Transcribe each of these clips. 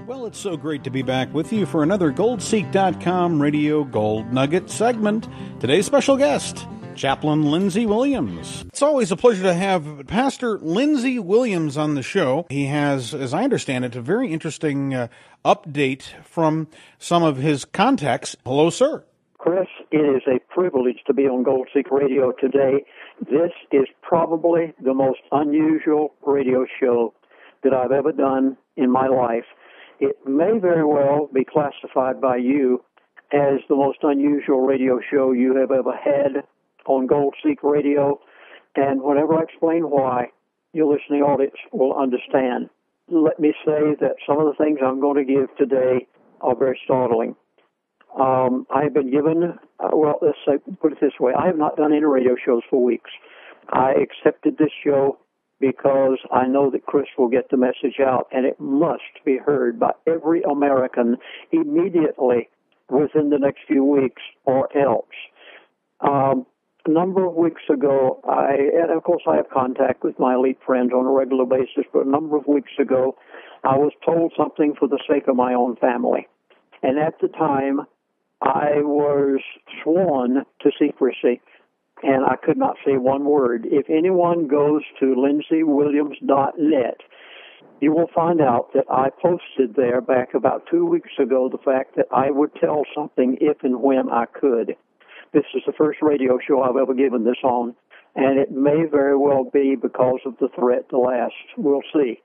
Well, it's so great to be back with you for another GoldSeek.com Radio Gold Nugget segment. Today's special guest, Chaplain Lindsey Williams. It's always a pleasure to have Pastor Lindsey Williams on the show. He has, as I understand it, a very interesting update from some of his contacts. Hello, sir. Chris, it is a privilege to be on Gold Seek Radio today. This is probably the most unusual radio show that I've ever done in my life. It may very well be classified by you as the most unusual radio show you have ever had on Gold Seek Radio, and whenever I explain why, your listening audience will understand. Let me say that some of the things I'm going to give today are very startling. I have been given, put it this way, I have not done any radio shows for weeks. I accepted this show because I know that Chris will get the message out, and it must be heard by every American immediately within the next few weeks or else. A number of weeks ago, and of course I have contact with my elite friends on a regular basis, but a number of weeks ago, I was told something for the sake of my own family. And at the time, I was sworn to secrecy, and I could not say one word. If anyone goes to LINDSEYWilliams.net, you will find out that I posted there back about 2 weeks ago the fact that I would tell something if and when I could. This is the first radio show I've ever given this on, and it may very well be because of the threat to last. We'll see.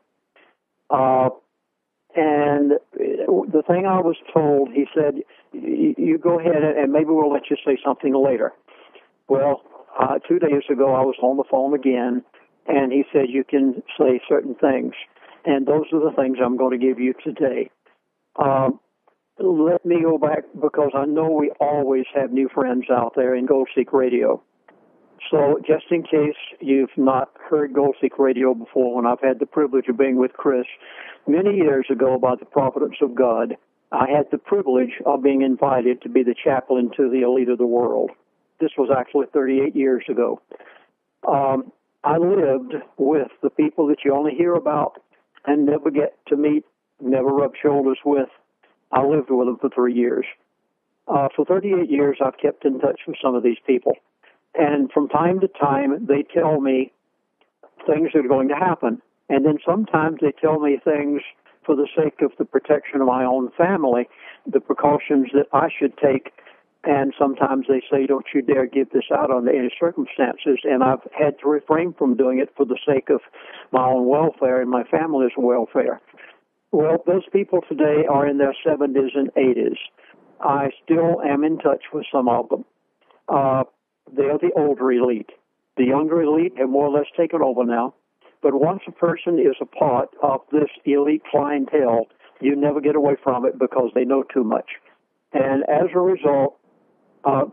And the thing I was told, he said, you go ahead and maybe we'll let you say something later. Well, 2 days ago I was on the phone again, and he said you can say certain things. And those are the things I'm going to give you today. Let me go back because I know we always have new friends out there in Gold Seek Radio. So just in case you've not heard Gold Seek Radio before, when I've had the privilege of being with Chris, many years ago by the providence of God, I had the privilege of being invited to be the chaplain to the elite of the world. This was actually 38 years ago. I lived with the people that you only hear about and never get to meet, never rub shoulders with. I lived with them for 3 years. For 38 years, I've kept in touch with some of these people. And from time to time, they tell me things that are going to happen. And then sometimes they tell me things for the sake of the protection of my own family, the precautions that I should take. And sometimes they say, don't you dare give this out under any circumstances. And I've had to refrain from doing it for the sake of my own welfare and my family's welfare. Well, those people today are in their 70s and 80s. I still am in touch with some of them. They are the older elite. The younger elite have more or less taken over now. But once a person is a part of this elite clientele, you never get away from it because they know too much. And as a result,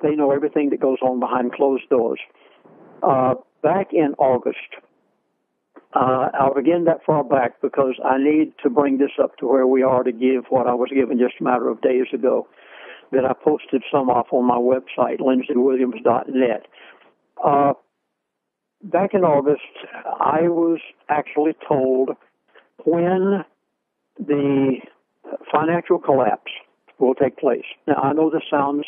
they know everything that goes on behind closed doors. Back in August, I'll begin that far back because I need to bring this up to where we are to give what I was given just a matter of days ago, that I posted some off on my website, LINDSEYWilliams.net. Back in August, I was actually told when the financial collapse will take place. Now, I know this sounds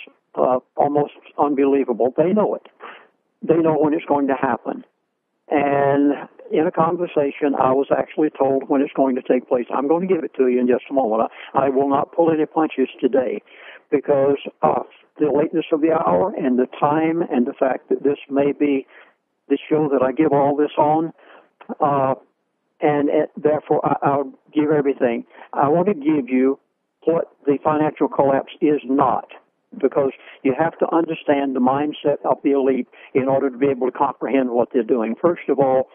almost unbelievable. They know it. They know when it's going to happen. And in a conversation, I was actually told when it's going to take place. I'm going to give it to you in just a moment. I will not pull any punches today because of the lateness of the hour and the time and the fact that this may be the show that I give all this on, and therefore I'll give everything. I want to give you what the financial collapse is not, because you have to understand the mindset of the elite in order to be able to comprehend what they're doing. First of all,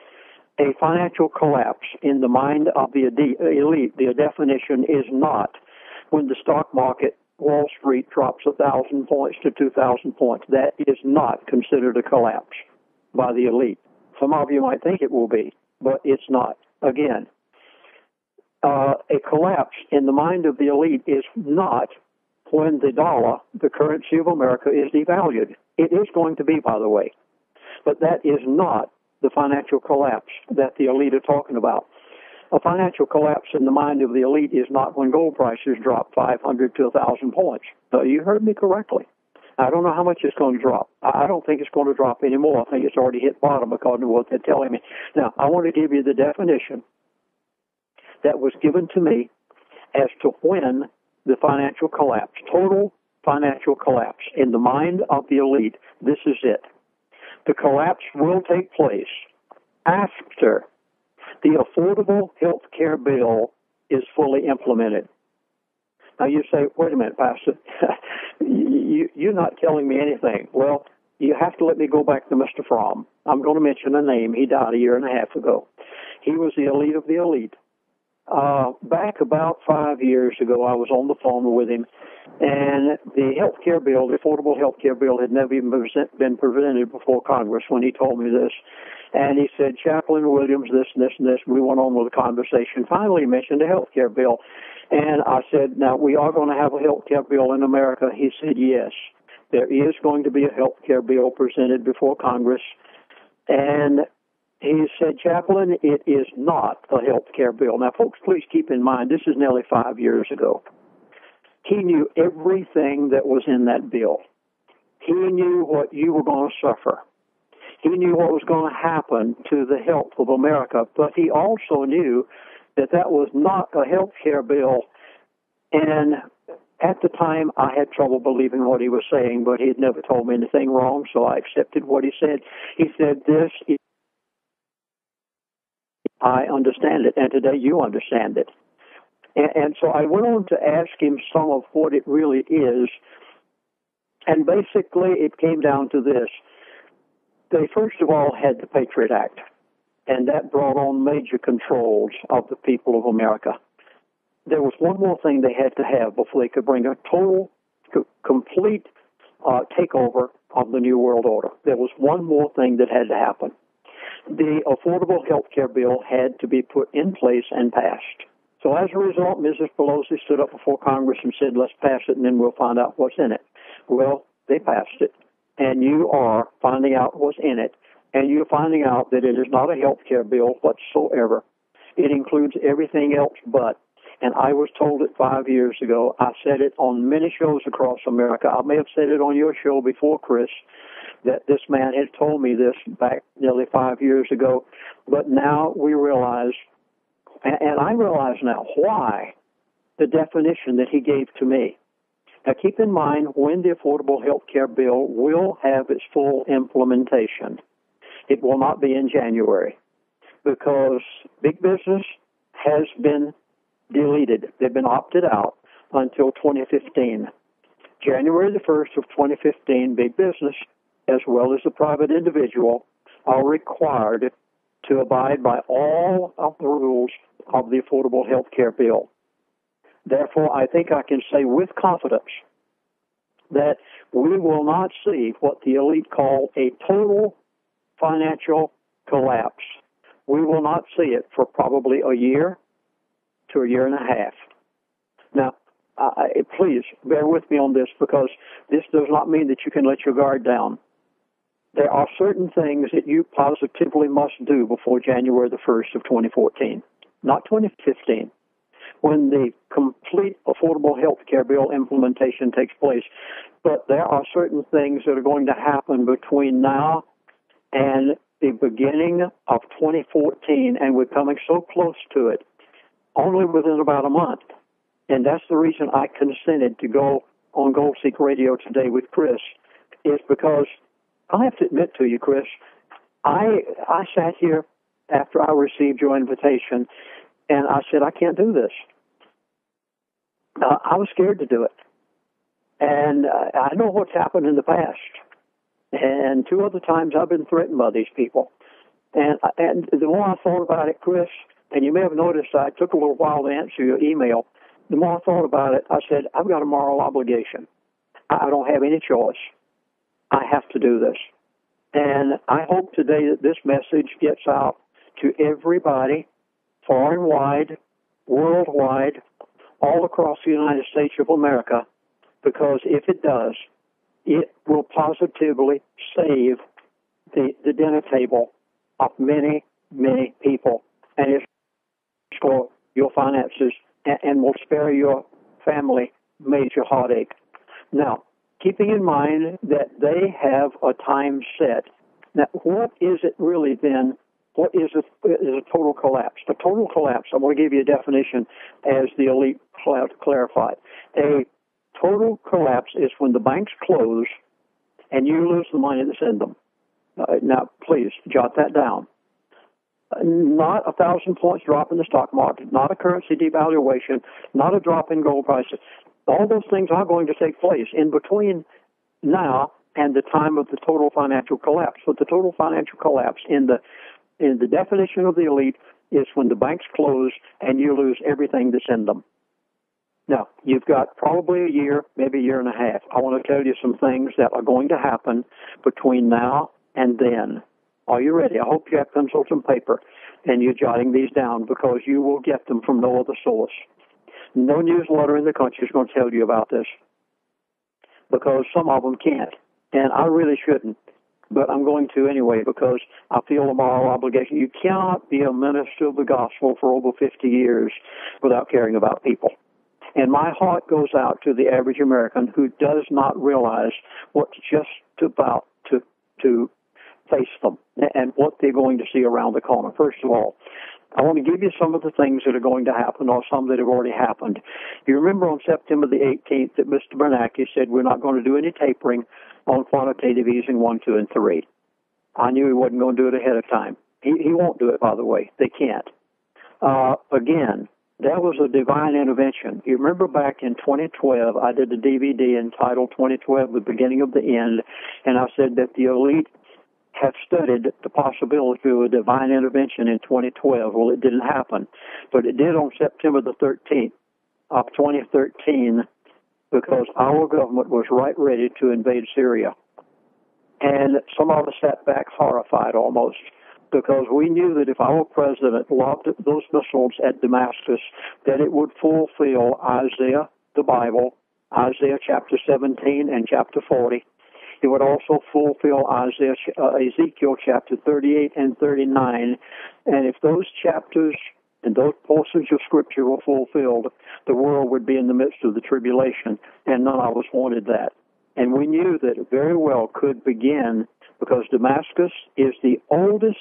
a financial collapse in the mind of the elite, the definition is not when the stock market, Wall Street, drops 1,000 points to 2,000 points. That is not considered a collapse by the elite. Some of you might think it will be, but it's not. Again, a collapse in the mind of the elite is not when the dollar, the currency of America, is devalued. It is going to be, by the way. But that is not the financial collapse that the elite are talking about. A financial collapse in the mind of the elite is not when gold prices drop 500 to 1,000 points. No, you heard me correctly. I don't know how much it's going to drop. I don't think it's going to drop anymore. I think it's already hit bottom according to what they're telling me. Now, I want to give you the definition that was given to me as to when the financial collapse, total financial collapse in the mind of the elite. This is it. The collapse will take place after the Affordable Health Care Bill is fully implemented. Now you say, wait a minute, Pastor, you're not telling me anything. Well, you have to let me go back to Mr. Fromm. I'm going to mention a name. He died a year and a half ago. He was the elite of the elite. Back about 5 years ago, I was on the phone with him, and the health care bill, the Affordable Health Care Bill, had never even been presented before Congress when he told me this. And he said, Chaplain Williams, this and this and this. We went on with the conversation. Finally, he mentioned the health care bill. And I said, now, we are going to have a health care bill in America. He said, yes, there is going to be a health care bill presented before Congress. And he said, Chaplain, it is not a health care bill. Now, folks, please keep in mind, this is nearly 5 years ago. He knew everything that was in that bill. He knew what you were going to suffer. He knew what was going to happen to the health of America, but he also knew that that was not a health care bill. And at the time, I had trouble believing what he was saying, but he had never told me anything wrong, so I accepted what he said. He said, this is, I understand it, and today you understand it. And so I went on to ask him some of what it really is, and basically it came down to this. They first of all had the Patriot Act, and that brought on major controls of the people of America. There was one more thing they had to have before they could bring a total, complete takeover of the New World Order. There was one more thing that had to happen. The Affordable Health Care Bill had to be put in place and passed. So as a result, Mrs. Pelosi stood up before Congress and said, let's pass it and then we'll find out what's in it. Well, they passed it. And you are finding out what's in it, and you're finding out that it is not a health care bill whatsoever. It includes everything else but. And I was told it 5 years ago. I said it on many shows across America. I may have said it on your show before, Chris, that this man had told me this back nearly 5 years ago. But now we realize, and I realize now why the definition that he gave to me. Now, keep in mind when the Affordable Health Care Bill will have its full implementation. It will not be in January because big business has been deleted. They've been opted out until 2015. January the 1st of 2015, big business, as well as the private individual, are required to abide by all of the rules of the Affordable Health Care Bill. Therefore, I think I can say with confidence that we will not see what the elite call a total financial collapse. We will not see it for probably a year to a year and a half. Now, please bear with me on this because this does not mean that you can let your guard down. There are certain things that you positively must do before January the 1st of 2014, not 2015. When the complete Affordable Health Care Bill implementation takes place. But there are certain things that are going to happen between now and the beginning of 2014, and we're coming so close to it, only within about a month. And that's the reason I consented to go on Gold Seek Radio today with Chris, is because I have to admit to you, Chris, I sat here after I received your invitation, and I said, I can't do this. I was scared to do it. And I know what's happened in the past. And 2 other times I've been threatened by these people. And the more I thought about it, Chris, and you may have noticed I took a little while to answer your email, the more I thought about it, I said, I've got a moral obligation. I don't have any choice. I have to do this. And I hope today that this message gets out to everybody, far and wide, worldwide, all across the United States of America, because if it does, it will positively save the dinner table of many, many people. And it's for your finances and will spare your family major heartache. Now, keeping in mind that they have a time set. Now, what is it really then? What is a total collapse? A total collapse, I'm going to give you a definition as the elite clarified. A total collapse is when the banks close and you lose the money that's in them. Now, please, jot that down. Not 1,000 points drop in the stock market, not a currency devaluation, not a drop in gold prices. All those things are going to take place in between now and the time of the total financial collapse. But the total financial collapse in the definition of the elite is when the banks close and you lose everything that's in them. Now, you've got probably a year, maybe a year and a half. I want to tell you some things that are going to happen between now and then. Are you ready? I hope you have pencils and paper and you're jotting these down because you will get them from no other source. No newsletter in the country is going to tell you about this because some of them can't. And I really shouldn't, but I'm going to anyway because I feel a moral obligation. You cannot be a minister of the gospel for over 50 years without caring about people. And my heart goes out to the average American who does not realize what's just about to face them and what they're going to see around the corner. First of all, I want to give you some of the things that are going to happen or some that have already happened. You remember on September the 18th that Mr. Bernanke said we're not going to do any tapering on quantitative easing 1, 2, and 3. I knew he wasn't going to do it ahead of time. He won't do it, by the way. They can't. Again, that was a divine intervention. You remember back in 2012, I did a DVD entitled 2012, The Beginning of the End, and I said that the elite have studied the possibility of a divine intervention in 2012. Well, it didn't happen, but it did on September the 13th of 2013 because our government was right ready to invade Syria. And some of us sat back horrified almost because we knew that if our president lobbed those missiles at Damascus, that it would fulfill Isaiah, the Bible, Isaiah chapter 17 and chapter 40. It would also fulfill Ezekiel chapter 38 and 39. And if those chapters and those portions of Scripture were fulfilled, the world would be in the midst of the tribulation, and none of us wanted that. And we knew that it very well could begin because Damascus is the oldest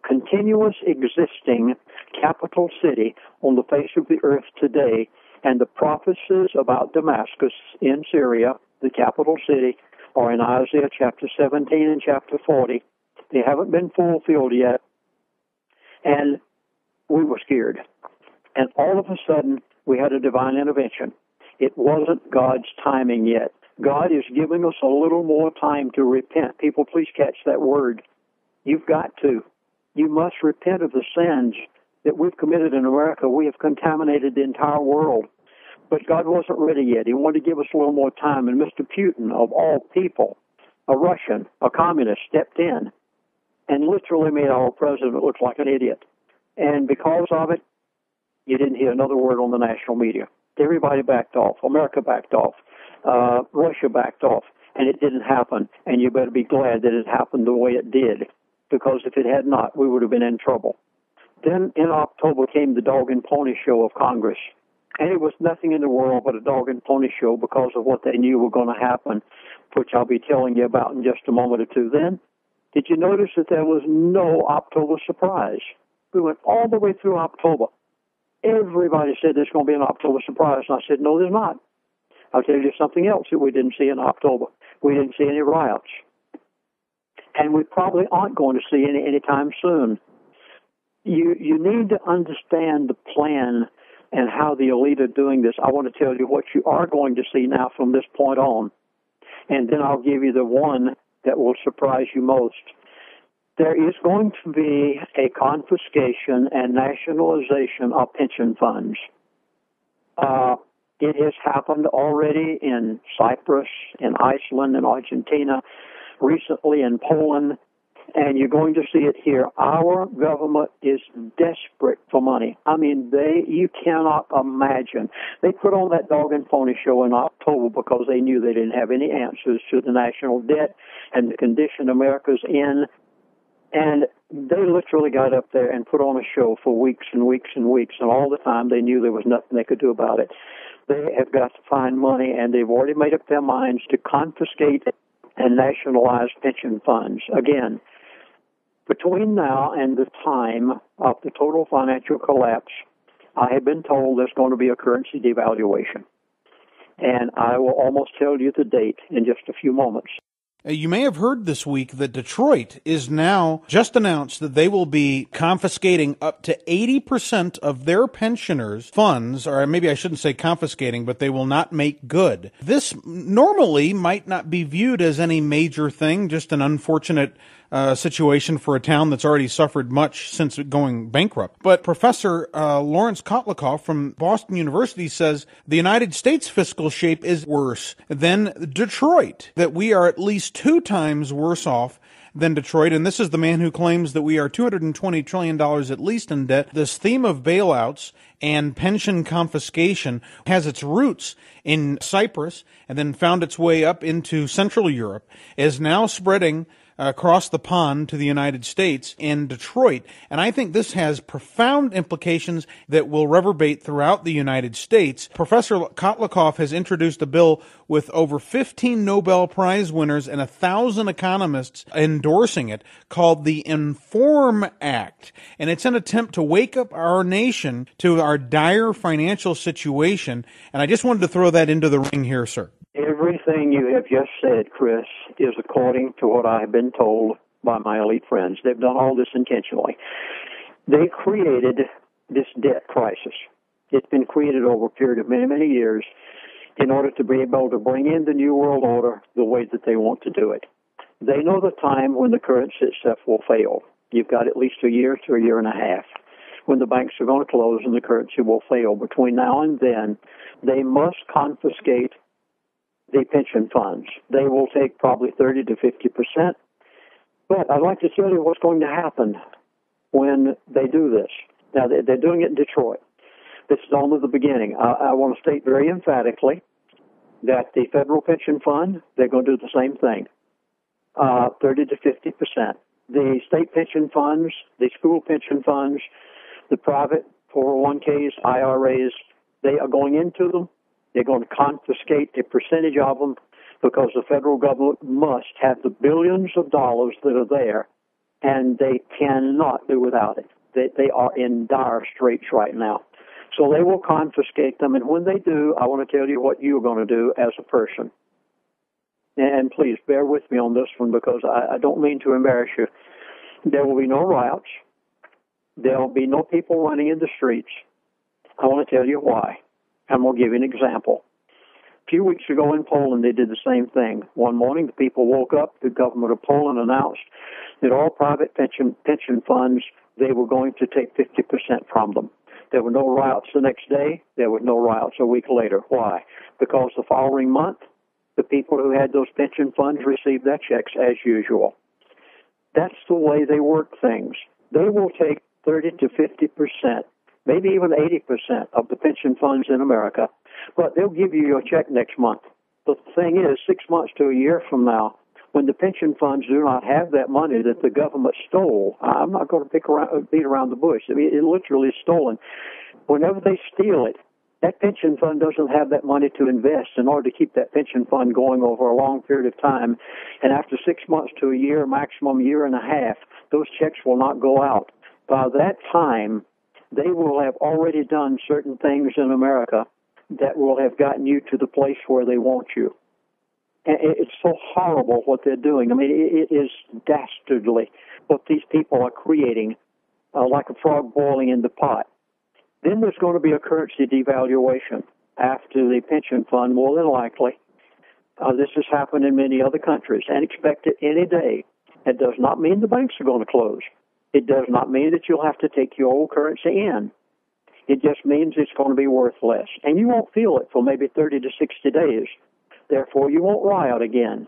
continuous existing capital city on the face of the earth today, and the prophecies about Damascus in Syria, the capital city, are in Isaiah chapter 17 and chapter 40. They haven't been fulfilled yet, and we were scared. And all of a sudden, we had a divine intervention. It wasn't God's timing yet. God is giving us a little more time to repent. People, please catch that word. You've got to. You must repent of the sins that we've committed in America. We have contaminated the entire world. But God wasn't ready yet. He wanted to give us a little more time. And Mr. Putin, of all people, a Russian, a communist, stepped in and literally made our president look like an idiot. And because of it, you didn't hear another word on the national media. Everybody backed off. America backed off. Russia backed off. And it didn't happen. And you better be glad that it happened the way it did. Because if it had not, we would have been in trouble. Then in October came the dog and pony show of Congress. And it was nothing in the world but a dog and pony show because of what they knew were going to happen, which I'll be telling you about in just a moment or two. Then, did you notice that there was no October surprise? We went all the way through October. Everybody said there's going to be an October surprise. And I said, no, there's not. I'll tell you something else that we didn't see in October. We didn't see any riots. And we probably aren't going to see any anytime soon. You need to understand the plan and how the elite are doing this. I want to tell you what you are going to see now from this point on. And then I'll give you the one that will surprise you most. There is going to be a confiscation and nationalization of pension funds. It has happened already in Cyprus, in Iceland, in Argentina, recently in Poland, and you're going to see it here. Our government is desperate for money. I mean, you cannot imagine. They put on that dog and pony show in October because they knew they didn't have any answers to the national debt and the condition America's in. And They literally got up there and put on a show for weeks and weeks and weeks, and all the time they knew there was nothing they could do about it. They have got to find money, and they've already made up their minds to confiscate and nationalize pension funds. Again, between now and the time of the total financial collapse, I have been told there's going to be a currency devaluation. And I will almost tell you the date in just a few moments. You may have heard this week that Detroit is now just announced that they will be confiscating up to 80% of their pensioners' funds, or maybe I shouldn't say confiscating, but they will not make good. This normally might not be viewed as any major thing, just an unfortunate situation for a town that's already suffered much since going bankrupt. But Professor Lawrence Kotlikoff from Boston University says the United States fiscal shape is worse than Detroit, that we are at least 2 times worse off than Detroit, and this is the man who claims that we are $220 trillion at least in debt. This theme of bailouts and pension confiscation has its roots in Cyprus and then found its way up into Central Europe, is now spreading across the pond to the United States in Detroit. And I think this has profound implications that will reverberate throughout the United States. Professor Kotlikoff has introduced a bill with over 15 Nobel Prize winners and 1,000 economists endorsing it, called the Inform Act. And it's an attempt to wake up our nation to our dire financial situation. And I just wanted to throw that into the ring here, sir. Everything you have just said, Chris, is according to what I have been told by my elite friends. They've done all this intentionally. They created this debt crisis. It's been created over a period of many, many years in order to be able to bring in the New World Order the way that they want to do it. They know the time when the currency itself will fail. You've got at least a year to a year and a half when the banks are going to close and the currency will fail. Between now and then, they must confiscate the pension funds. They will take probably 30 to 50%. But I'd like to tell you what's going to happen when they do this. Now, they're doing it in Detroit. This is only the beginning. I want to state very emphatically that the federal pension fund, they're going to do the same thing, 30 to 50%. The state pension funds, the school pension funds, the private 401ks, IRAs, they are going into them. They're going to confiscate a percentage of them because the federal government must have the billions of dollars that are there, and they cannot do without it. They are in dire straits right now. So they will confiscate them, and when they do, I want to tell you what you're going to do as a person. And please bear with me on this one because I don't mean to embarrass you. There will be no riots. There will be no people running in the streets. I want to tell you why. I'm going to give you an example. A few weeks ago in Poland, they did the same thing. One morning, the people woke up. The government of Poland announced that all private pension funds, they were going to take 50% from them. There were no riots the next day. There were no riots a week later. Why? Because the following month, the people who had those pension funds received their checks as usual. That's the way they work things. They will take 30 to 50%. Maybe even 80% of the pension funds in America, but they'll give you your check next month. The thing is, 6 months to a year from now, when the pension funds do not have that money that the government stole, I'm not going to beat around the bush. I mean, it literally is stolen. Whenever they steal it, that pension fund doesn't have that money to invest in order to keep that pension fund going over a long period of time. And after 6 months to a year, maximum year and a half, those checks will not go out. By that time, they will have already done certain things in America that will have gotten you to the place where they want you. And it's so horrible what they're doing. I mean, it is dastardly what these people are creating, like a frog boiling in the pot. Then there's going to be a currency devaluation after the pension fund, more than likely. This has happened in many other countries, and expect it any day. It does not mean the banks are going to close. It does not mean that you'll have to take your old currency in. It just means it's going to be worth less. And you won't feel it for maybe 30 to 60 days. Therefore, you won't riot again.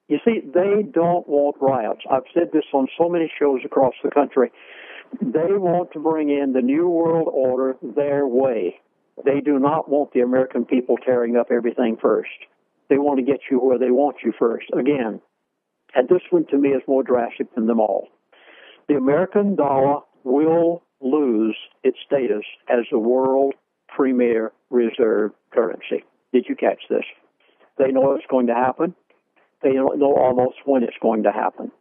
You see, they don't want riots. I've said this on so many shows across the country. They want to bring in the New World Order their way. They do not want the American people tearing up everything first. They want to get you where they want you first, again. And this one, to me, is more drastic than them all. the American dollar will lose its status as the world premier reserve currency. Did you catch this? They know it's going to happen. They know almost when it's going to happen.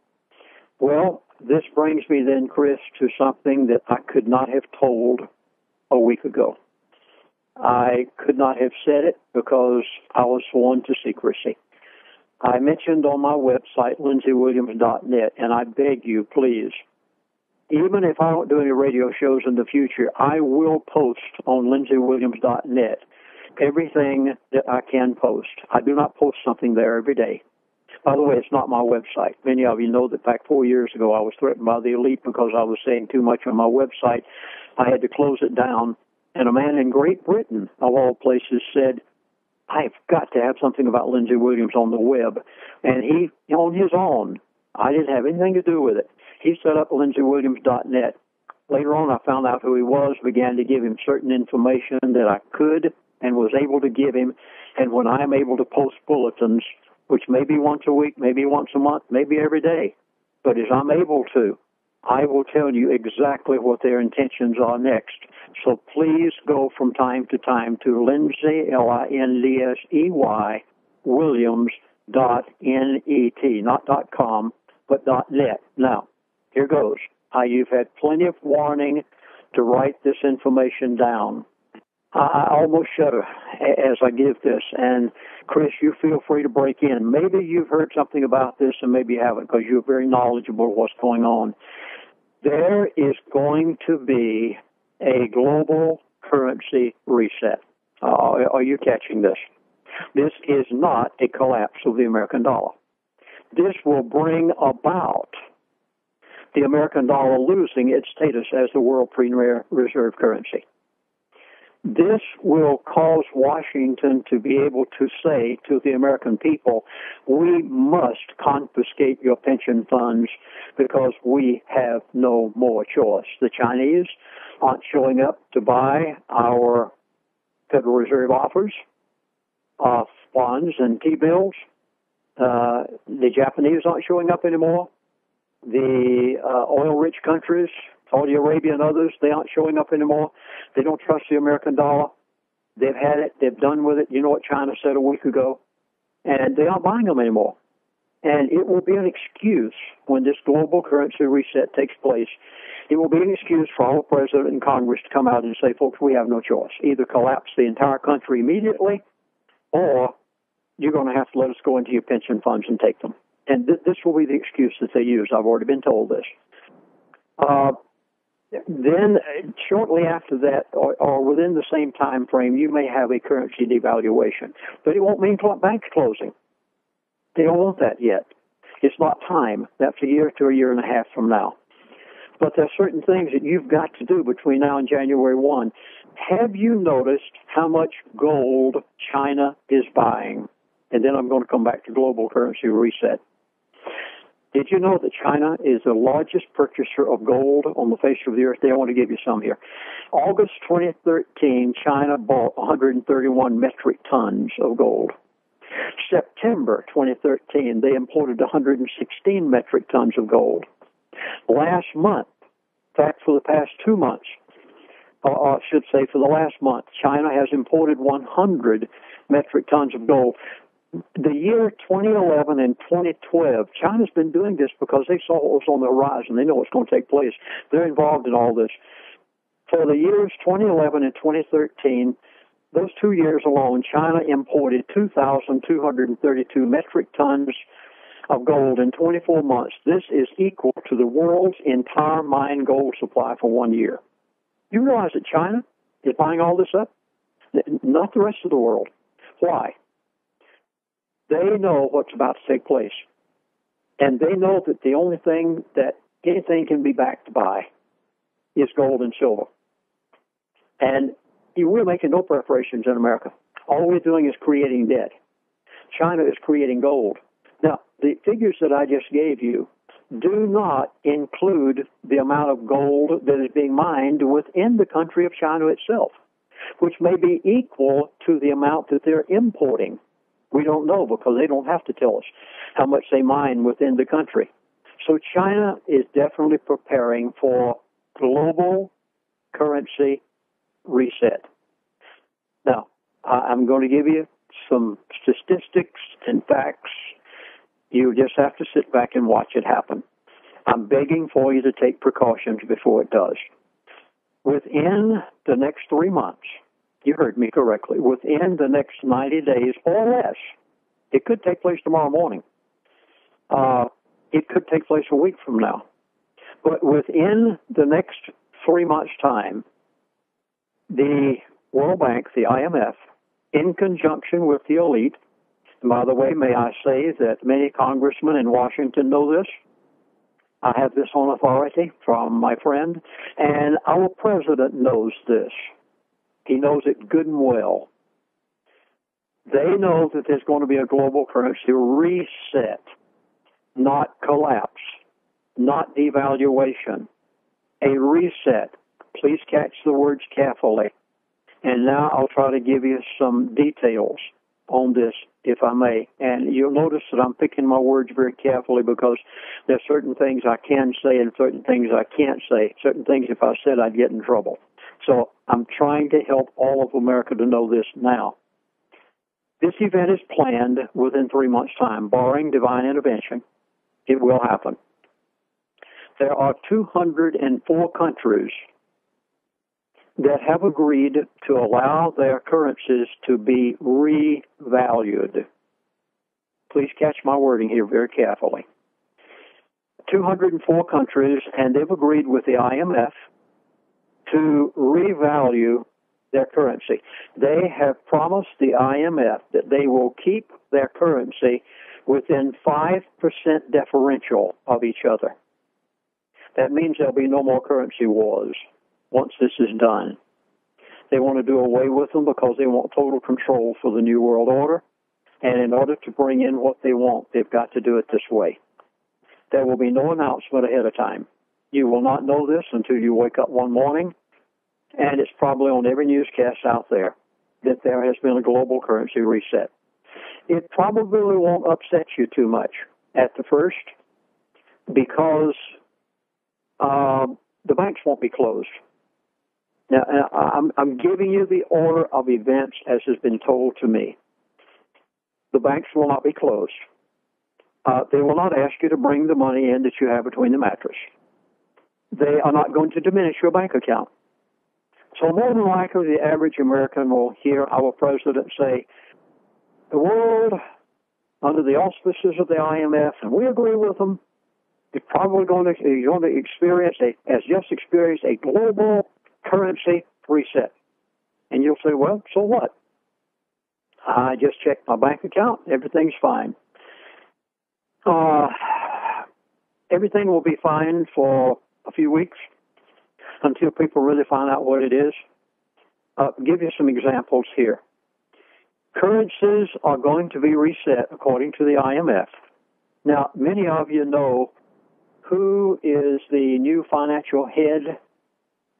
Well, this brings me then, Chris, to something that I could not have told a week ago. I could not have said it because I was sworn to secrecy. I mentioned on my website, LindseyWilliams.net, and I beg you, please, even if I don't do any radio shows in the future, I will post on LindseyWilliams.net everything that I can post. I do not post something there every day. By the way, it's not my website. Many of you know that back 4 years ago, I was threatened by the elite because I was saying too much on my website. I had to close it down. And a man in Great Britain, of all places, said, I've got to have something about Lindsey Williams on the web. And he, on his own, I didn't have anything to do with it. He set up LindseyWilliams.net. Later on, I found out who he was, began to give him certain information that I could and was able to give him. And when I am able to post bulletins, which may be once a week, maybe once a month, maybe every day, but as I'm able to, I will tell you exactly what their intentions are next. So please go from time to time to Lindsey, Lindsey, Williams.net, not .com, but .net. Now, here goes. You've had plenty of warning to write this information down. I almost shudder as I give this. And, Chris, you feel free to break in. Maybe you've heard something about this and maybe you haven't because you're very knowledgeable of what's going on. There is going to be a global currency reset. Are you catching this? This is not a collapse of the American dollar. This will bring about the American dollar losing its status as the world premier reserve currency. This will cause Washington to be able to say to the American people, we must confiscate your pension funds because we have no more choice. The Chinese aren't showing up to buy our Federal Reserve offers of bonds and T-bills. The Japanese aren't showing up anymore. The oil-rich countries, Saudi Arabia and others, they aren't showing up anymore. They don't trust the American dollar. They've had it. They've done with it. You know what China said a week ago? And they aren't buying them anymore. And it will be an excuse when this global currency reset takes place. It will be an excuse for all the president and Congress to come out and say, folks, we have no choice. Either collapse the entire country immediately, or you're going to have to let us go into your pension funds and take them. And this will be the excuse that they use. I've already been told this. Then, shortly after that, or within the same time frame, you may have a currency devaluation. But it won't mean banks closing. They don't want that yet. It's not time. That's a year to a year and a half from now. But there are certain things that you've got to do between now and January 1. Have you noticed how much gold China is buying? And then I'm going to come back to global currency reset. Did you know that China is the largest purchaser of gold on the face of the earth? I want to give you some here. August 2013, China bought 131 metric tons of gold. September 2013, they imported 116 metric tons of gold. Last month, in fact, for the past 2 months, or I should say for the last month, China has imported 100 metric tons of gold. The year 2011 and 2012, China's been doing this because they saw what was on the horizon. They know what's going to take place. They're involved in all this. For the years 2011 and 2013, those 2 years alone, China imported 2,232 metric tons of gold in 24 months. This is equal to the world's entire mined gold supply for 1 year. You realize that China is buying all this up? Not the rest of the world. Why? They know what's about to take place. And they know that the only thing that anything can be backed by is gold and silver. And we're making no preparations in America. All we're doing is creating debt. China is creating gold. Now, the figures that I just gave you do not include the amount of gold that is being mined within the country of China itself, which may be equal to the amount that they're importing. We don't know because they don't have to tell us how much they mine within the country. So China is definitely preparing for global currency reset. Now, I'm going to give you some statistics and facts. You just have to sit back and watch it happen. I'm begging for you to take precautions before it does. Within the next 3 months, you heard me correctly, within the next 90 days or less, it could take place tomorrow morning. It could take place a week from now. But within the next 3 months' time, the World Bank, the IMF, in conjunction with the elite, and by the way, may I say that many congressmen in Washington know this. I have this on authority from my friend, and our president knows this. He knows it good and well. They know that there's going to be a global currency reset, not collapse, not devaluation, a reset. Please catch the words carefully. And now I'll try to give you some details on this, if I may. And you'll notice that I'm picking my words very carefully because there are certain things I can say and certain things I can't say. Certain things, if I said, I'd get in trouble. So I'm trying to help all of America to know this now. This event is planned within 3 months' time, barring divine intervention. It will happen. There are 204 countries that have agreed to allow their currencies to be revalued. Please catch my wording here very carefully. 204 countries, and they've agreed with the IMF to revalue their currency. They have promised the IMF that they will keep their currency within 5% differential of each other. That means there'll be no more currency wars once this is done. They want to do away with them because they want total control for the New World Order. And in order to bring in what they want, they've got to do it this way. There will be no announcement ahead of time. You will not know this until you wake up one morning, and it's probably on every newscast out there that there has been a global currency reset. It probably won't upset you too much at the first because the banks won't be closed. Now, I'm giving you the order of events as has been told to me. The banks will not be closed. They will not ask you to bring the money in that you have between the mattress. They are not going to diminish your bank account. So more than likely, the average American will hear our president say, the world, under the auspices of the IMF, and we agree with them, is probably going to experience has just experienced a global currency reset. And you'll say, well, so what? I just checked my bank account. Everything's fine. Everything will be fine for a few weeks until people really find out what it is. Give you some examples here. Currencies are going to be reset according to the IMF. Now, many of you know who is the new financial head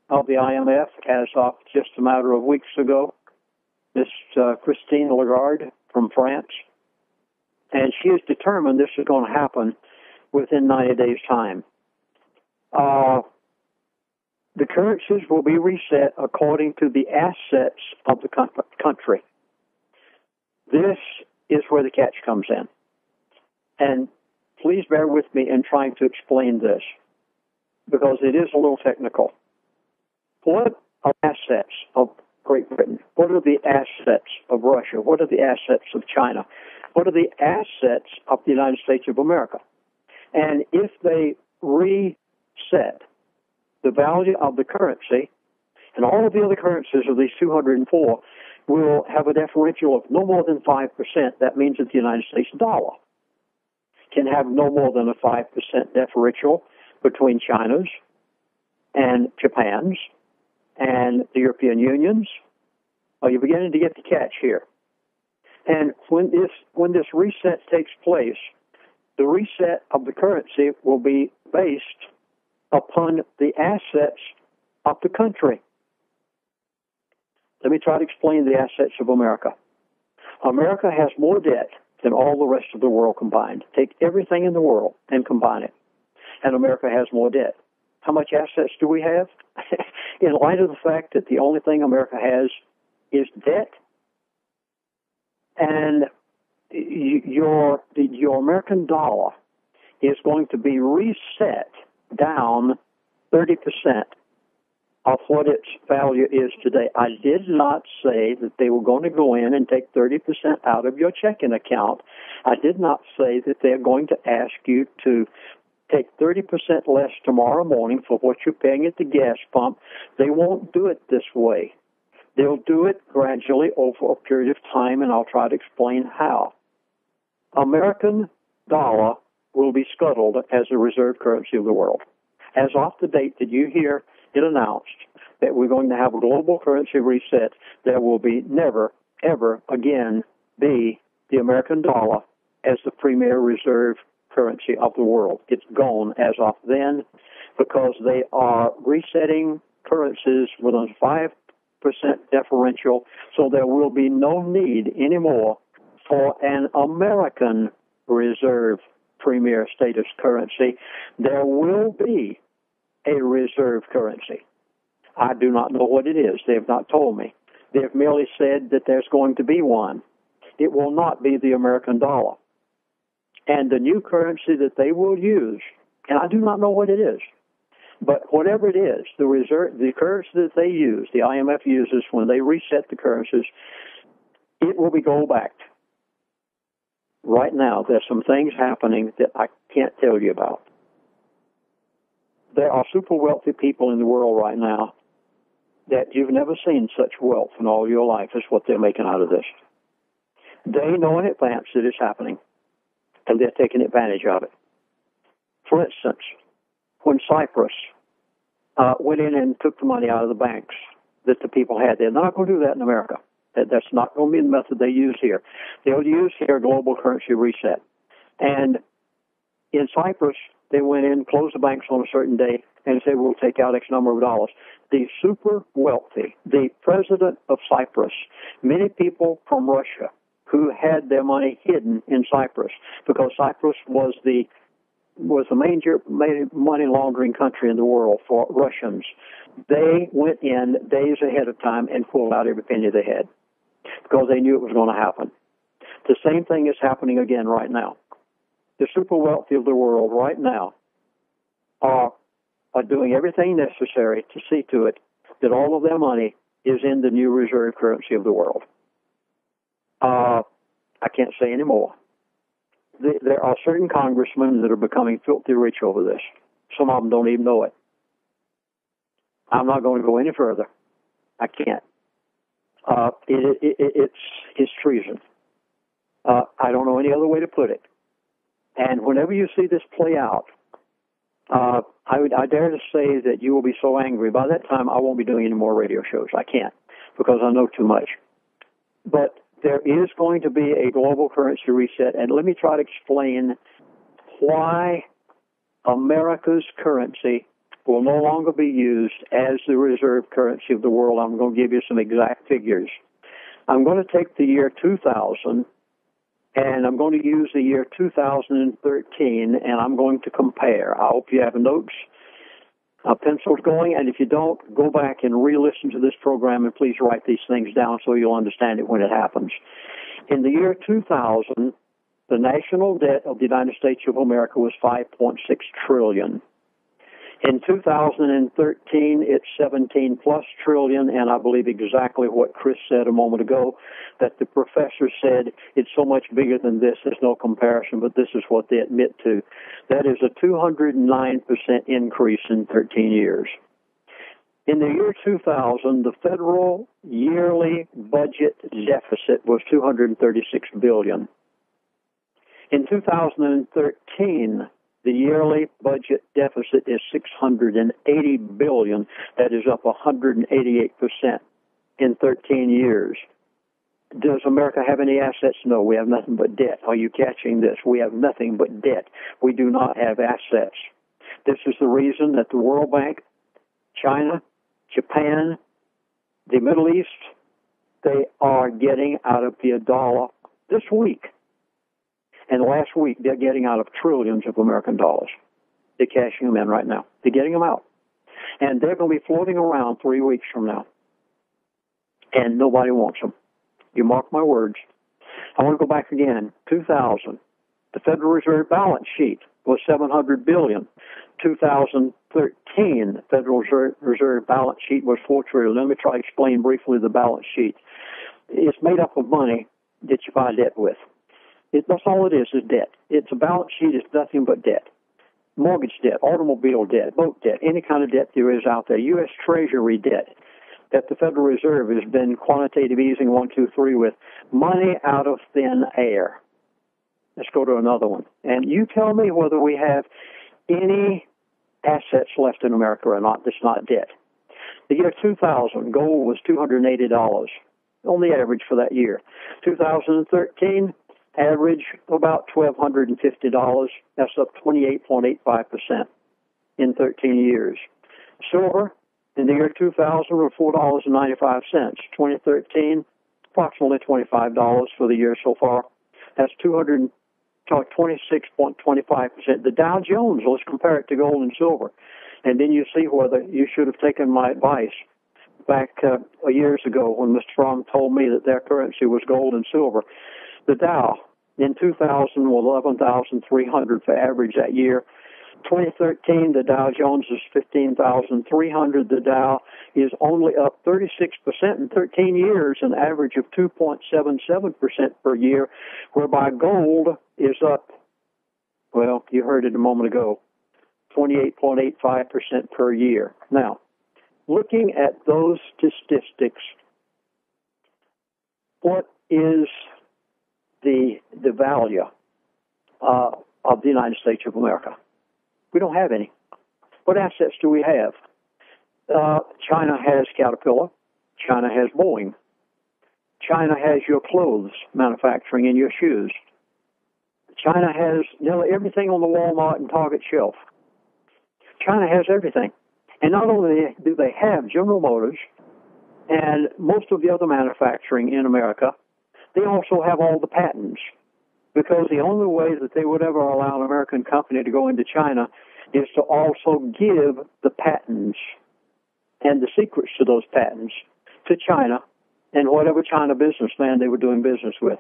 of the IMF as of just a matter of weeks ago. Miss Christine Lagarde from France. And she is determined this is going to happen within 90 days' time. The currencies will be reset according to the assets of the country. This is where the catch comes in. And please bear with me in trying to explain this, because it is a little technical. What are assets of Great Britain? What are the assets of Russia? What are the assets of China? What are the assets of the United States of America? And if they reset the value of the currency, and all of the other currencies of these 204 will have a differential of no more than 5%. That means that the United States dollar can have no more than a 5% differential between China's and Japan's and the European Union's. You're beginning to get the catch here. And when this reset takes place, the reset of the currency will be based upon the assets of the country. Let me try to explain the assets of America. America has more debt than all the rest of the world combined. Take everything in the world and combine it. and America has more debt. How much assets do we have? In light of the fact that the only thing America has is debt, and your American dollar is going to be reset down 30% of what its value is today. I did not say that they were going to go in and take 30% out of your checking account. I did not say that they're going to ask you to take 30% less tomorrow morning for what you're paying at the gas pump. They won't do it this way. They'll do it gradually over a period of time, and I'll try to explain how. American dollar will be scuttled as the reserve currency of the world. As of the date that you hear it announced that we're going to have a global currency reset, there will be never, ever again be the American dollar as the premier reserve currency of the world. It's gone as of then because they are resetting currencies with a 5% differential, so there will be no need anymore for an American reserve premier status currency. There will be a reserve currency. I do not know what it is. They have not told me. They have merely said that there's going to be one. It will not be the American dollar. And the new currency that they will use, and I do not know what it is, but whatever it is, the currency that they use, the IMF uses when they reset the currencies, it will be gold-backed. Right now, there's some things happening that I can't tell you about. There are super wealthy people in the world right now that you've never seen such wealth in all your life as what they're making out of this. They know in advance that it's happening, and they're taking advantage of it. For instance, when Cyprus went in and took the money out of the banks that the people had, they're not going to do that in America. That's not going to be the method they use here. They'll use here global currency reset. And in Cyprus, they went in, closed the banks on a certain day, and said, we'll take out X number of dollars. The super wealthy, the president of Cyprus, many people from Russia who had their money hidden in Cyprus, because Cyprus was the major money laundering country in the world for Russians. They went in days ahead of time and pulled out every penny they had because they knew it was going to happen. The same thing is happening again right now. The super wealthy of the world right now are doing everything necessary to see to it that all of their money is in the new reserve currency of the world. I can't say any more. There are certain congressmen that are becoming filthy rich over this. Some of them don't even know it. I'm not going to go any further. I can't. It's treason. I don't know any other way to put it. And whenever you see this play out, I dare to say that you will be so angry. By that time, I won't be doing any more radio shows. I can't, because I know too much. But there is going to be a global currency reset, and let me try to explain why America's currency will no longer be used as the reserve currency of the world. I'm going to give you some exact figures. I'm going to take the year 2000, and I'm going to use the year 2013, and I'm going to compare. I hope you have notes, pencils going, and if you don't, go back and re-listen to this program, and please write these things down so you'll understand it when it happens. In the year 2000, the national debt of the United States of America was $5.6 trillion. In 2013, it's 17 plus trillion, and I believe exactly what Chris said a moment ago, that the professor said it's so much bigger than this, there's no comparison, but this is what they admit to. That is a 209% increase in 13 years. In the year 2000, the federal yearly budget deficit was $236 billion. In 2013, the yearly budget deficit is $680 billion. That is up 188% in 13 years. Does America have any assets? No, we have nothing but debt. Are you catching this? We have nothing but debt. We do not have assets. This is the reason that the World Bank, China, Japan, the Middle East, they are getting out of the dollar this week. And last week, they're getting out of trillions of American dollars. They're cashing them in right now. They're getting them out. And they're going to be floating around 3 weeks from now. And nobody wants them. You mark my words. I want to go back again. 2000. The Federal Reserve balance sheet was $700 billion. 2013, the Federal Reserve balance sheet was $4 trillion. Let me try to explain briefly the balance sheet. It's made up of money that you buy debt with. That's all it is debt. It's a balance sheet. It's nothing but debt. Mortgage debt, automobile debt, boat debt, any kind of debt there is out there. U.S. Treasury debt that the Federal Reserve has been quantitative easing 1, 2, 3 with. Money out of thin air. Let's go to another one. And you tell me whether we have any assets left in America or not that's not debt. The year 2000, gold was $280 on the average for that year. 2013, average about $1,250. That's up 28.85% in 13 years. Silver in the year 2000 was $4.95. 2013, approximately $25 for the year so far. That's 26.25%. The Dow Jones, let's compare it to gold and silver. And then you see whether you should have taken my advice back years ago when Mr. Fromm told me that their currency was gold and silver. The Dow in 2000 was 11,300 for average that year. 2013, the Dow Jones is 15,300. The Dow is only up 36% in 13 years, an average of 2.77% per year, whereby gold is up, well, you heard it a moment ago, 28.85% per year. Now, looking at those statistics, what is the value of the United States of America? We don't have any. What assets do we have? China has Caterpillar. China has Boeing. China has your clothes manufacturing and your shoes. China has nearly everything on the Walmart and Target shelf. China has everything. And not only do they have General Motors and most of the other manufacturing in America, they also have all the patents. Because the only way that they would ever allow an American company to go into China is to also give the patents and the secrets to those patents to China and whatever China businessman they were doing business with.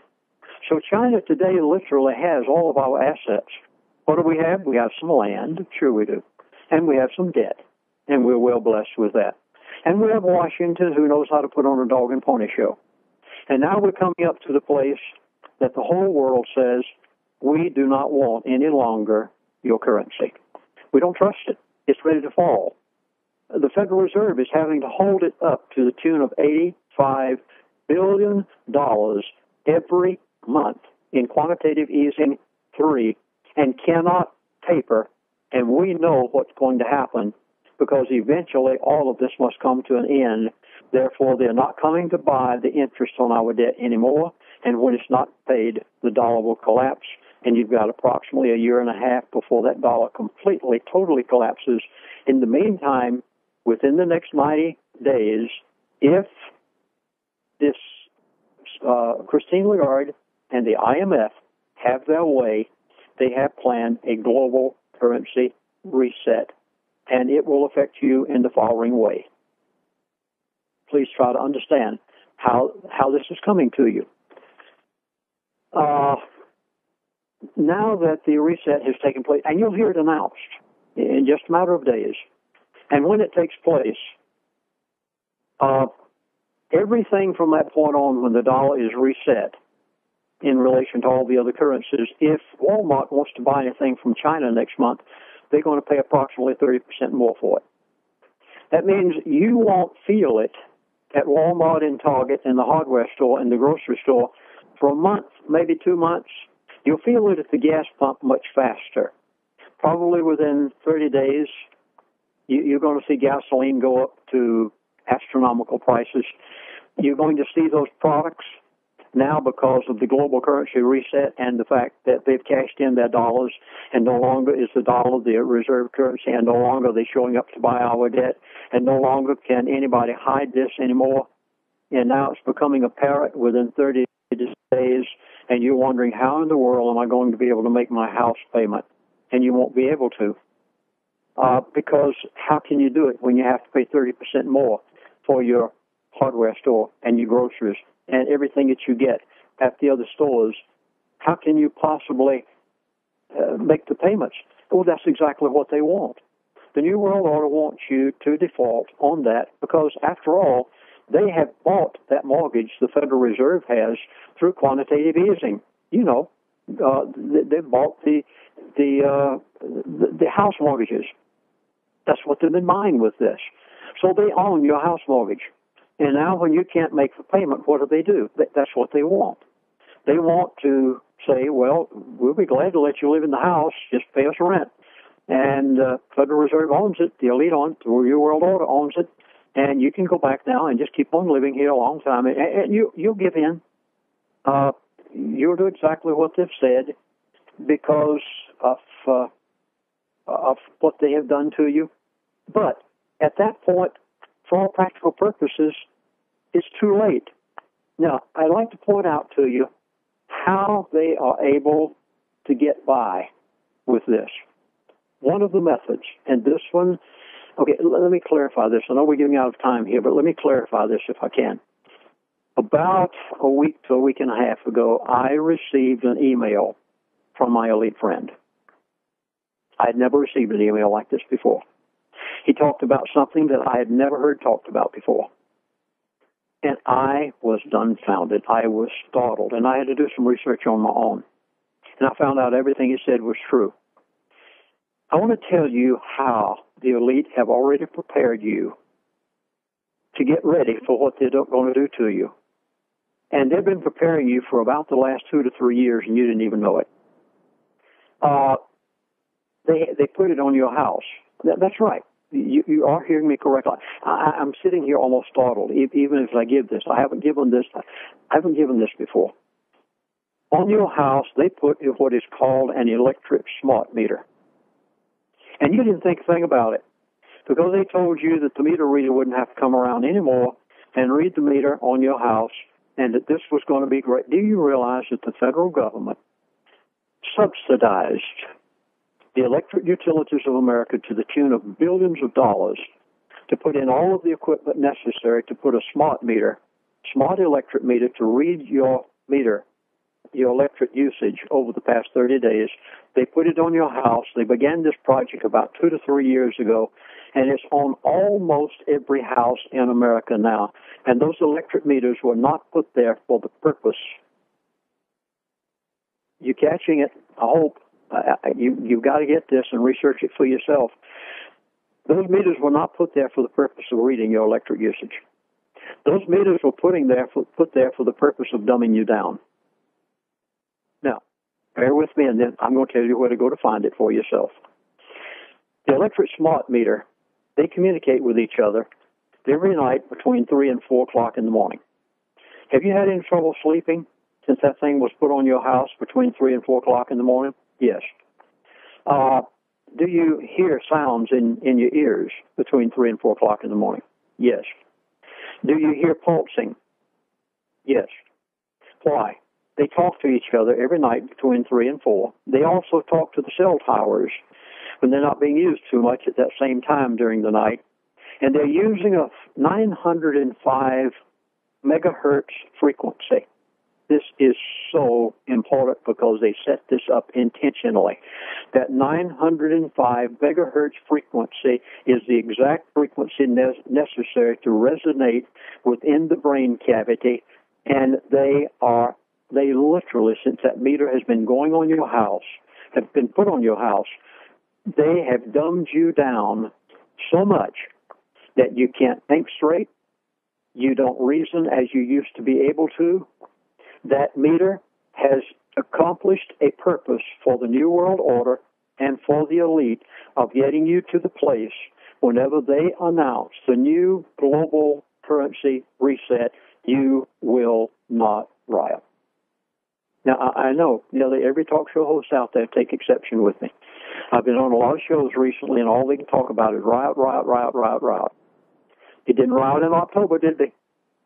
So China today literally has all of our assets. What do we have? We have some land, sure we do, and we have some debt, and we're well blessed with that. And we have Washington, who knows how to put on a dog and pony show. And now we're coming up to the place that the whole world says, we do not want any longer your currency. We don't trust it. It's ready to fall. The Federal Reserve is having to hold it up to the tune of $85 billion every month in quantitative easing 3 and cannot taper. And we know what's going to happen because eventually all of this must come to an end. Therefore, they're not coming to buy the interest on our debt anymore. And when it's not paid, the dollar will collapse. And you've got approximately a year and a half before that dollar completely, totally collapses. In the meantime, within the next 90 days, if this Christine Lagarde and the IMF have their way, they have planned a global currency reset. And it will affect you in the following way. Please try to understand how this is coming to you. Now that the reset has taken place, and you'll hear it announced in just a matter of days, and when it takes place, everything from that point on when the dollar is reset in relation to all the other currencies, if Walmart wants to buy anything from China next month, they're going to pay approximately 30% more for it. That means you won't feel it at Walmart and Target and the hardware store and the grocery store for a month, maybe 2 months. You'll feel it at the gas pump much faster. Probably within 30 days, you're going to see gasoline go up to astronomical prices. You're going to see those products now because of the global currency reset and the fact that they've cashed in their dollars and no longer is the dollar the reserve currency and no longer are they showing up to buy our debt and no longer can anybody hide this anymore. And now it's becoming apparent within 30 days and you're wondering, how in the world am I going to be able to make my house payment? And you won't be able to. because how can you do it when you have to pay 30% more for your hardware store and your groceries and everything that you get at the other stores? How can you possibly make the payments? Well, that's exactly what they want. The New World Order wants you to default on that because, after all, they have bought that mortgage the Federal Reserve has through quantitative easing. You know, they've bought the house mortgages. That's what they've been buying with this. So they own your house mortgage. And now when you can't make the payment, what do? That's what they want. They want to say, well, we'll be glad to let you live in the house, just pay us rent. And Federal Reserve owns it, the elite owns it, the New World Order owns it, and you can go back now and just keep on living here a long time, and you'll give in. You'll do exactly what they've said because of what they have done to you. But at that point, for all practical purposes, it's too late. Now, I'd like to point out to you how they are able to get by with this. One of the methods, and this one, okay, let me clarify this. I know we're getting out of time here, but let me clarify this if I can. About a week to a week and a half ago, I received an email from my elite friend. I had never received an email like this before. He talked about something that I had never heard talked about before. And I was dumbfounded. I was startled. And I had to do some research on my own. And I found out everything he said was true. I want to tell you how the elite have already prepared you to get ready for what they're going to do to you. And they've been preparing you for about the last 2 to 3 years, and you didn't even know it. They put it on your house. That's right. You are hearing me correctly. I'm sitting here almost startled, even as I give this. I haven't given this before. On your house, they put what is called an electric smart meter. And you didn't think a thing about it because they told you that the meter reader wouldn't have to come around anymore and read the meter on your house and that this was going to be great. Do you realize that the federal government subsidized the electric utilities of America to the tune of billions of dollars to put in all of the equipment necessary to put a smart electric meter to read your meter, your electric usage over the past 30 days. They put it on your house. They began this project about 2 to 3 years ago, and it's on almost every house in America now. And those electric meters were not put there for the purpose. You catching it? I hope. You've got to get this and research it for yourself. Those meters were not put there for the purpose of reading your electric usage. Those meters were put there for the purpose of dumbing you down. Now, bear with me, and then I'm going to tell you where to go to find it for yourself. The electric smart meter, they communicate with each other every night between 3 and 4 o'clock in the morning. Have you had any trouble sleeping since that thing was put on your house between 3 and 4 o'clock in the morning? Yes. Do you hear sounds in your ears between 3 and 4 o'clock in the morning? Yes. Do you hear pulsing? Yes. Why? They talk to each other every night between 3 and 4. They also talk to the cell towers when they're not being used too much at that same time during the night. And they're using a 905 megahertz frequency. This is so important because they set this up intentionally. That 905 megahertz frequency is the exact frequency necessary to resonate within the brain cavity, and they literally, since that meter has been going on your house, have been put on your house, they have dumbed you down so much that you can't think straight, you don't reason as you used to be able to. That meter has accomplished a purpose for the New World Order and for the elite of getting you to the place whenever they announce the new global currency reset, you will not riot. Now, I know, every talk show host out there take exception with me. I've been on a lot of shows recently, and all they can talk about is riot, riot, riot, riot, riot. It didn't riot in October, did they?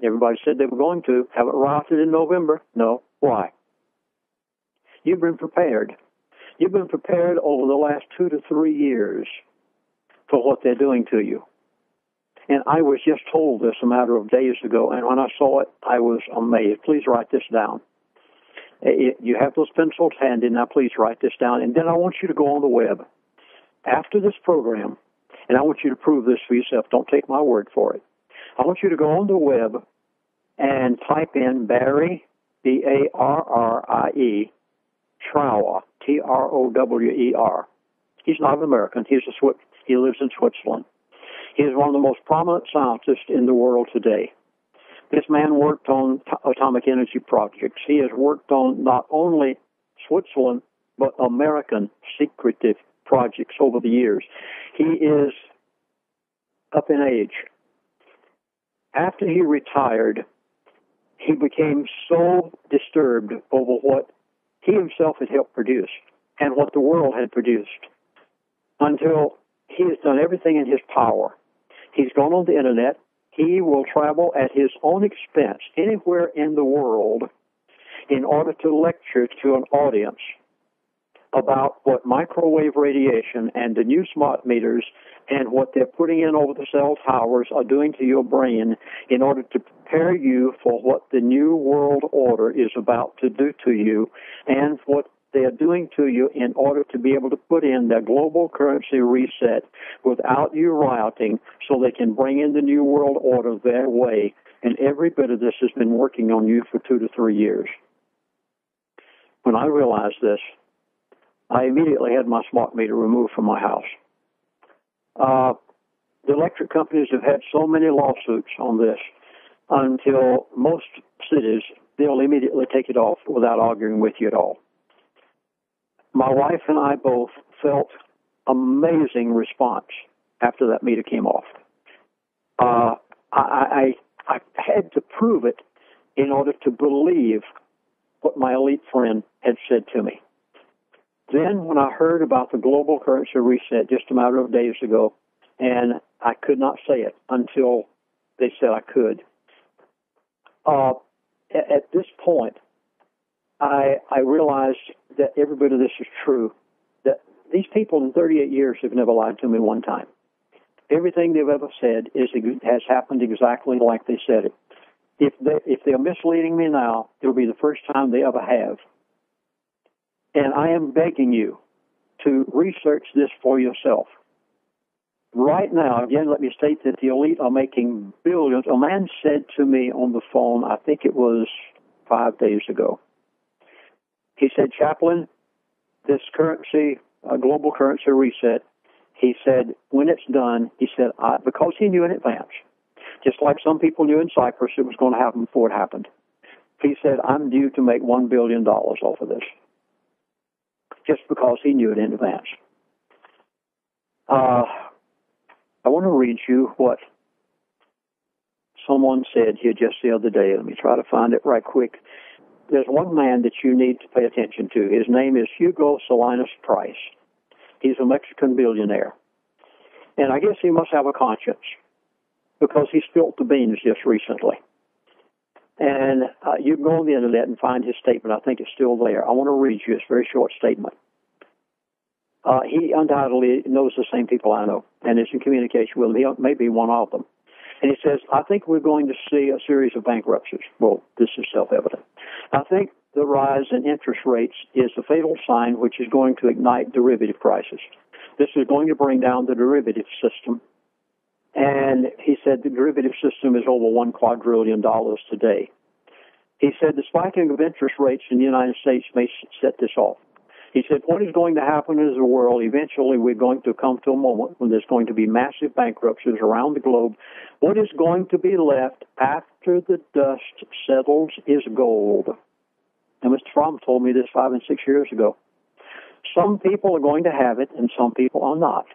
Everybody said they were going to. Haven't rioted in November? No. Why? You've been prepared. You've been prepared over the last 2 to 3 years for what they're doing to you. And I was just told this a matter of days ago, and when I saw it, I was amazed. Please write this down. You have those pencils handy. Now, please write this down. And then I want you to go on the web after this program, and I want you to prove this for yourself. Don't take my word for it. I want you to go on the web and type in Barry, Barrie, Trower, Trower. He's not an American. He lives in Switzerland. He is one of the most prominent scientists in the world today. This man worked on atomic energy projects. He has worked on not only Switzerland, but American secretive projects over the years. He is up in age. After he retired, he became so disturbed over what he himself had helped produce and what the world had produced until he has done everything in his power. He's gone on the internet. He will travel at his own expense anywhere in the world in order to lecture to an audience about what microwave radiation and the new smart meters and what they're putting in over the cell towers are doing to your brain in order to prepare you for what the new world order is about to do to you and what they are doing to you in order to be able to put in their global currency reset without you rioting so they can bring in the new world order their way. And every bit of this has been working on you for 2 to 3 years. When I realized this, I immediately had my smart meter removed from my house. The electric companies have had so many lawsuits on this until most cities, they'll immediately take it off without arguing with you at all. My wife and I both felt amazing response after that meter came off. I had to prove it in order to believe what my elite friend had said to me. Then when I heard about the global currency reset just a matter of days ago, and I could not say it until they said I could, at this point, I realized that every bit of this is true, that these people in 38 years have never lied to me one time. Everything they've ever said has happened exactly like they said it. If they're misleading me now, it'll be the first time they ever have. And I am begging you to research this for yourself. Right now, again, let me state that the elite are making billions. A man said to me on the phone, I think it was 5 days ago, he said, Chaplain, this currency, global currency reset, he said, when it's done, he said, because he knew in advance, just like some people knew in Cyprus it was going to happen before it happened. He said, I'm due to make $1 billion off of this, just because he knew it in advance. I want to read you what someone said here just the other day. Let me try to find it right quick. There's one man that you need to pay attention to. His name is Hugo Salinas Price. He's a Mexican billionaire. And I guess he must have a conscience because he spilt the beans just recently. And you can go on the internet and find his statement. I think it's still there. I want to read you. It's a very short statement. He undoubtedly knows the same people I know and is in communication with them. He may be one of them. And he says, I think we're going to see a series of bankruptcies. Well, this is self-evident. I think the rise in interest rates is a fatal sign which is going to ignite derivative prices. This is going to bring down the derivative system. And he said the derivative system is over $1 quadrillion today. He said the spiking of interest rates in the United States may set this off. He said, what is going to happen in the world, eventually we're going to come to a moment when there's going to be massive bankruptcies around the globe. What is going to be left after the dust settles is gold. And Mr. Fromm told me this 5 and 6 years ago. Some people are going to have it and some people are not.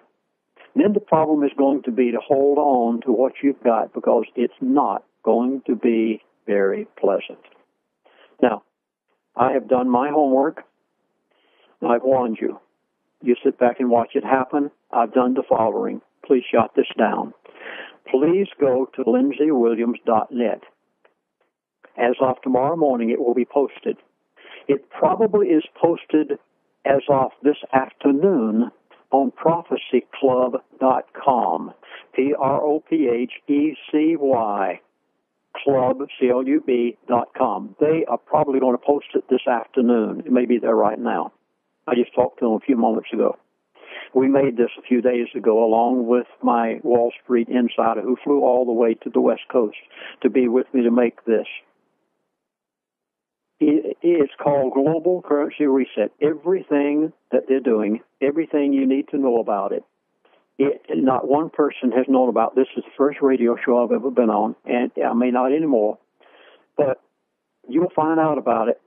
Then the problem is going to be to hold on to what you've got because it's not going to be very pleasant. Now, I have done my homework. I've warned you. You sit back and watch it happen. I've done the following. Please jot this down. Please go to LindseyWilliams.net. As of tomorrow morning, it will be posted. It probably is posted as of this afternoon on prophecyclub.com. PROPHECY Club, CLUB.com. They are probably going to post it this afternoon. It may be there right now. I just talked to them a few moments ago. We made this a few days ago along with my Wall Street insider who flew all the way to the West Coast to be with me to make this. It's called Global Currency Reset. Everything that they're doing, everything you need to know about it, not one person has known about. This is the first radio show I've ever been on, and I may not anymore, but you'll find out about it,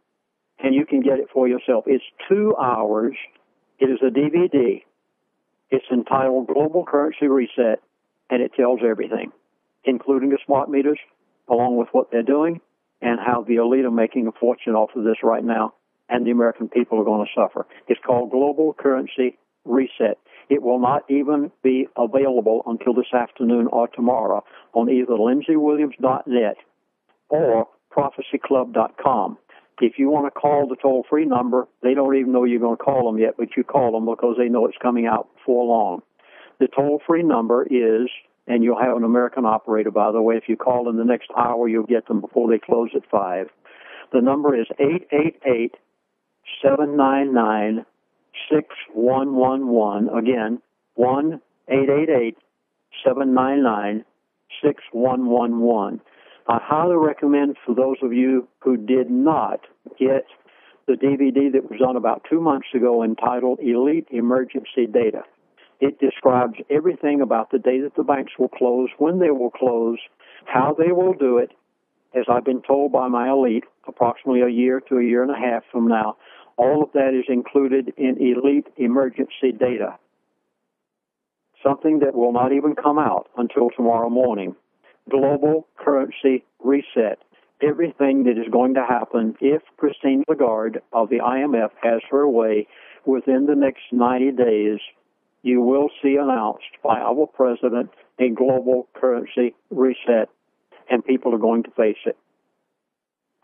and you can get it for yourself. It's 2 hours. It is a DVD. It's entitled Global Currency Reset, and it tells everything, including the smart meters, along with what they're doing, and how the elite are making a fortune off of this right now, and the American people are going to suffer. It's called Global Currency Reset. It will not even be available until this afternoon or tomorrow on either LindseyWilliams.net or prophecyclub.com. If you want to call the toll-free number, they don't even know you're going to call them yet, but you call them because they know it's coming out before long. The toll-free number is, and you'll have an American operator, by the way. If you call in the next hour, you'll get them before they close at 5. The number is 888-799-6111. Again, 1-888-799-6111. I highly recommend for those of you who did not get the DVD that was done about 2 months ago entitled Elite Emergency Data. It describes everything about the day that the banks will close, when they will close, how they will do it. As I've been told by my elite, approximately a year to a year and a half from now, all of that is included in Elite Emergency Data, something that will not even come out until tomorrow morning. Global Currency Reset. Everything that is going to happen if Christine Lagarde of the IMF has her way within the next 90 days, you will see announced by our president a global currency reset, and people are going to face it.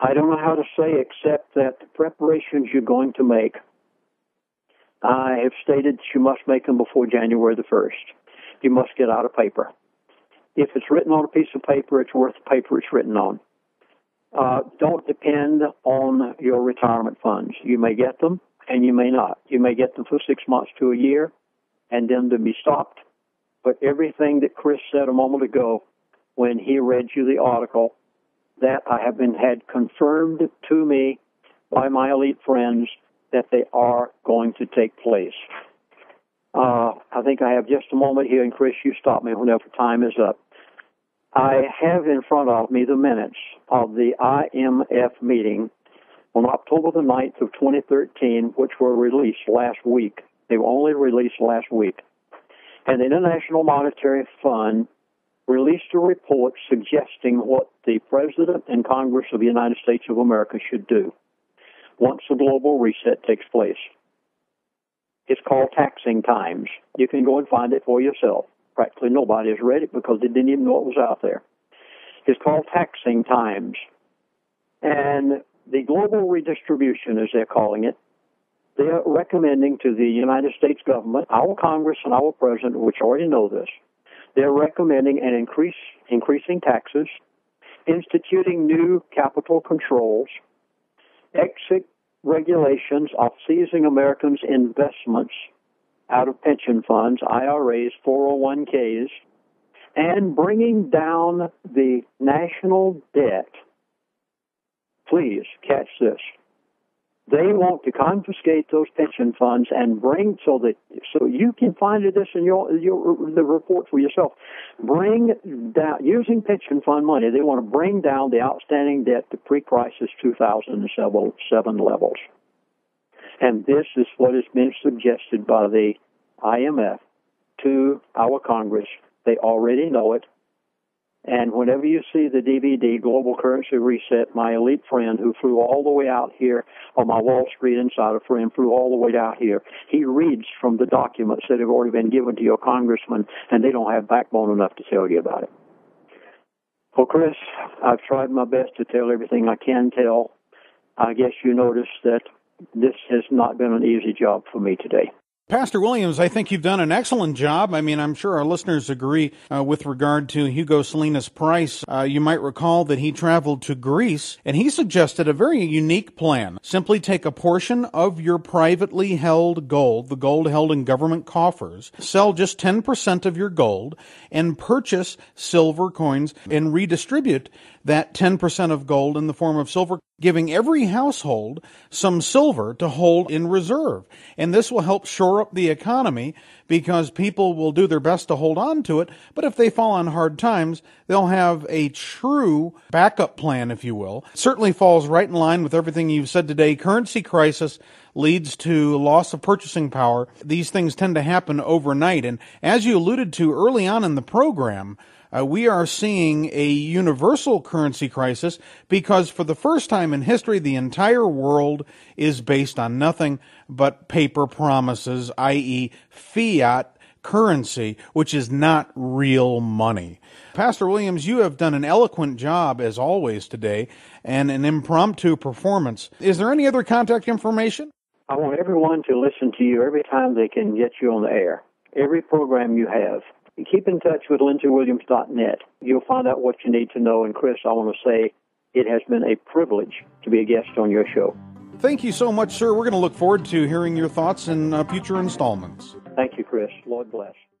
I don't know how to say except that the preparations you're going to make, I have stated that you must make them before January the 1st. You must get out of paper. If it's written on a piece of paper, it's worth the paper it's written on. Don't depend on your retirement funds. You may get them, and you may not. You may get them for 6 months to a year, and then to be stopped. But everything that Chris said a moment ago when he read you the article, that I have had confirmed to me by my elite friends that they are going to take place. I think I have just a moment here, and Chris, you stop me whenever time is up. I have in front of me the minutes of the IMF meeting on October the 9th of 2013, which were released last week. They were only released last week. And the International Monetary Fund released a report suggesting what the President and Congress of the United States of America should do once the global reset takes place. It's called Taxing Times. You can go and find it for yourself. Practically nobody has read it because they didn't even know it was out there. It's called Taxing Times. And the global redistribution, as they're calling it, they are recommending to the United States government, our Congress and our President, which already know this, they're recommending an increasing taxes, instituting new capital controls, exit regulations of seizing Americans' investments out of pension funds, IRAs, 401ks, and bringing down the national debt. Please catch this. They want to confiscate those pension funds and bring so you can find this in the report for yourself. Bring down using pension fund money. They want to bring down the outstanding debt to pre-crisis 2007 levels. And this is what has been suggested by the IMF to our Congress. They already know it. And whenever you see the DVD, Global Currency Reset, my elite friend who flew all the way out here, or my Wall Street insider friend flew all the way out here, he reads from the documents that have already been given to your congressman, and they don't have backbone enough to tell you about it. Well, Chris, I've tried my best to tell everything I can tell. I guess you noticed that this has not been an easy job for me today. Pastor Williams, I think you've done an excellent job. I mean, I'm sure our listeners agree with regard to Hugo Salinas Price. You might recall that he traveled to Greece, and he suggested a very unique plan. Simply take a portion of your privately held gold, the gold held in government coffers, sell just 10% of your gold, and purchase silver coins and redistribute that 10% of gold in the form of silver, giving every household some silver to hold in reserve. And this will help shore up the economy because people will do their best to hold on to it. But if they fall on hard times, they'll have a true backup plan, if you will. It certainly falls right in line with everything you've said today. Currency crisis leads to loss of purchasing power. These things tend to happen overnight. And as you alluded to early on in the program, we are seeing a universal currency crisis because for the first time in history, the entire world is based on nothing but paper promises, i.e. fiat currency, which is not real money. Pastor Williams, you have done an eloquent job, as always, today, and an impromptu performance. Is there any other contact information? I want everyone to listen to you every time they can get you on the air, every program you have. Keep in touch with LindseyWilliams.net. You'll find out what you need to know. And Chris, I want to say it has been a privilege to be a guest on your show. Thank you so much, sir. We're going to look forward to hearing your thoughts in future installments. Thank you, Chris. Lord bless.